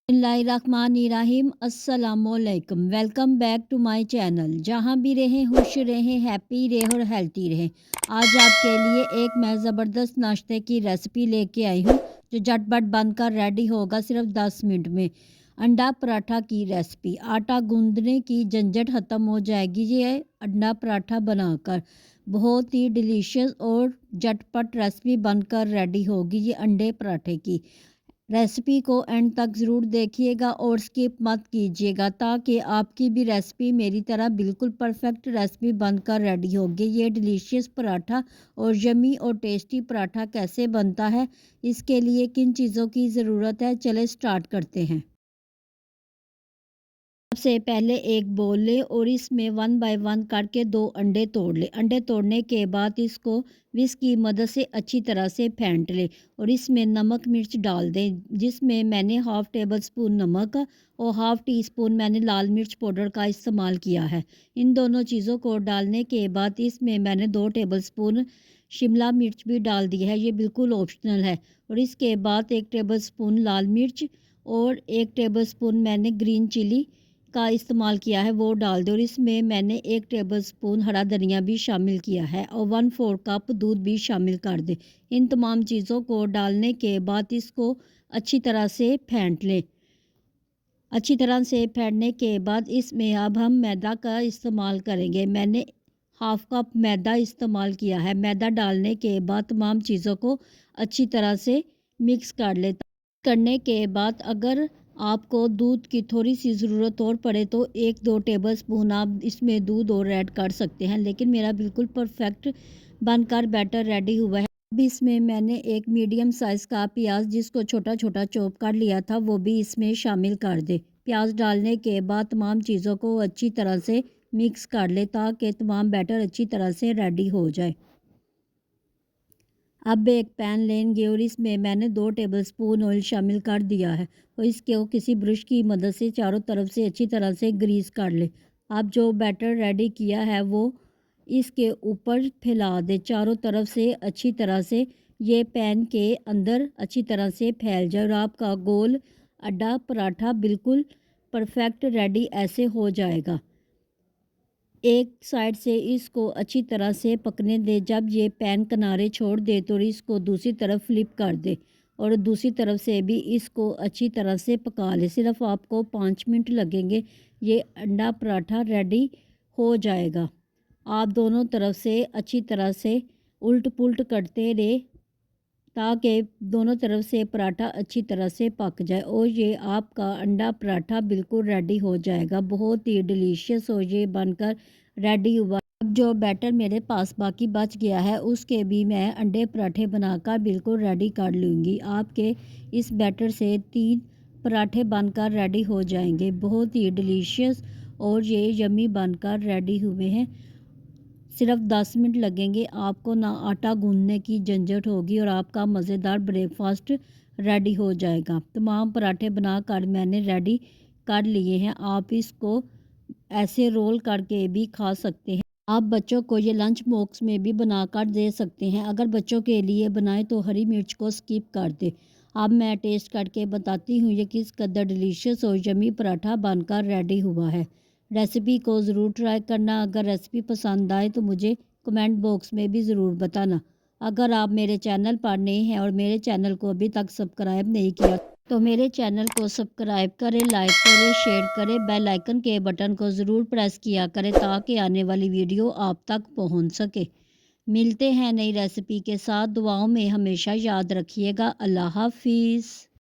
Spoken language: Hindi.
बिस्मिल्लाहिर्रहमानिर्रहीम अस्सलामुअलैकुम। Welcome back to my channel. जहाँ भी रहें खुश रहें, हैप्पी रहें और हेल्थी रहें। आज आपके लिए एक मैं ज़बरदस्त नाश्ते की रेसिपी लेके आई हूँ जो झटपट बनकर रेडी होगा सिर्फ 10 मिनट में। अंडा पराठा की रेसिपी। आटा गूंदने की झंझट ख़त्म हो जाएगी ये अंडा पराठा बनाकर। बहुत ही डिलीशियस और झटपट रेसिपी बनकर रेडी होगी ये अंडे पराठे की। रेसिपी को एंड तक ज़रूर देखिएगा और स्किप मत कीजिएगा ताकि आपकी भी रेसिपी मेरी तरह बिल्कुल परफेक्ट रेसिपी बनकर रेडी होगी। ये डिलीशियस पराठा और यमी और टेस्टी पराठा कैसे बनता है, इसके लिए किन चीज़ों की ज़रूरत है, चले स्टार्ट करते हैं। सबसे पहले एक बोल लें और इसमें 1 बाय 1 करके 2 अंडे तोड़ लें। अंडे तोड़ने के बाद इसको विस्क की मदद से अच्छी तरह से फेंट लें और इसमें नमक मिर्च डाल दें, जिसमें मैंने हाफ़ टेबल स्पून नमक और हाफ़ टी स्पून मैंने लाल मिर्च पाउडर का इस्तेमाल किया है। इन दोनों चीज़ों को डालने के बाद इसमें मैंने 2 टेबल स्पून शिमला मिर्च भी डाल दी है, ये बिल्कुल ऑप्शनल है। और इसके बाद 1 टेबल स्पून लाल मिर्च और 1 टेबल स्पून मैंने ग्रीन चिली का इस्तेमाल किया है, वो डाल दें। और इसमें मैंने 1 टेबलस्पून हरा धनिया भी शामिल किया है और 1/4 कप दूध भी शामिल कर दें। इन तमाम चीज़ों को डालने के बाद इसको अच्छी तरह से फेंट लें। अच्छी तरह से फेंटने के बाद इसमें अब हम मैदा का इस्तेमाल करेंगे। मैंने हाफ़ कप मैदा इस्तेमाल किया है। मैदा डालने के बाद तमाम चीज़ों को अच्छी तरह से मिक्स कर लें। करने के बाद अगर आपको दूध की थोड़ी सी ज़रूरत और पड़े तो 1-2 टेबलस्पून आप इसमें दूध और ऐड कर सकते हैं, लेकिन मेरा बिल्कुल परफेक्ट बनकर बैटर रेडी हुआ है। अब इसमें मैंने एक मीडियम साइज़ का प्याज जिसको छोटा छोटा चॉप कर लिया था वो भी इसमें शामिल कर दें। प्याज डालने के बाद तमाम चीज़ों को अच्छी तरह से मिक्स कर लें ताकि तमाम बैटर अच्छी तरह से रेडी हो जाए। अब एक पैन लेंगे और इसमें मैंने 2 टेबलस्पून ऑयल शामिल कर दिया है और इसको किसी ब्रश की मदद से चारों तरफ से अच्छी तरह से ग्रीस कर लें। अब जो बैटर रेडी किया है वो इसके ऊपर फैला दें, चारों तरफ से अच्छी तरह से ये पैन के अंदर अच्छी तरह से फैल जाए और आपका गोल अंडा पराठा बिल्कुल परफेक्ट रेडी ऐसे हो जाएगा। एक साइड से इसको अच्छी तरह से पकने दें। जब ये पैन किनारे छोड़ दे तो इसको दूसरी तरफ फ्लिप कर दें और दूसरी तरफ से भी इसको अच्छी तरह से पका लें। सिर्फ आपको 5 मिनट लगेंगे, ये अंडा पराठा रेडी हो जाएगा। आप दोनों तरफ से अच्छी तरह से उल्ट पुल्ट करते रहे ताकि दोनों तरफ से पराठा अच्छी तरह से पक जाए और ये आपका अंडा पराठा बिल्कुल रेडी हो जाएगा। बहुत ही डिलीशियस हो ये बनकर रेडी हुआ। अब जो बैटर मेरे पास बाकी बच गया है उसके भी मैं अंडे पराठे बनाकर बिल्कुल रेडी कर लूँगी। आपके इस बैटर से 3 पराठे बनकर रेडी हो जाएंगे। बहुत ही डिलीशियस और ये यमी बनकर रेडी हुए हैं। सिर्फ 10 मिनट लगेंगे, आपको ना आटा गूंदने की झंझट होगी और आपका मज़ेदार ब्रेकफास्ट रेडी हो जाएगा। तमाम पराठे बनाकर मैंने रेडी कर लिए हैं। आप इसको ऐसे रोल करके भी खा सकते हैं। आप बच्चों को ये लंच बॉक्स में भी बनाकर दे सकते हैं। अगर बच्चों के लिए बनाएं तो हरी मिर्च को स्किप कर दें। अब मैं टेस्ट करके बताती हूँ ये किस कदर डिलीशियस और यमी पराठा बनकर रेडी हुआ है। रेसिपी को ज़रूर ट्राई करना। अगर रेसिपी पसंद आए तो मुझे कमेंट बॉक्स में भी ज़रूर बताना। अगर आप मेरे चैनल पर नए हैं और मेरे चैनल को अभी तक सब्सक्राइब नहीं किया तो मेरे चैनल को सब्सक्राइब करें, लाइक करें, शेयर करें, बेल आइकन के बटन को ज़रूर प्रेस किया करें ताकि आने वाली वीडियो आप तक पहुंच सके। मिलते हैं नई रेसिपी के साथ। दुआओं में हमेशा याद रखिएगा। अल्लाह हाफिज़।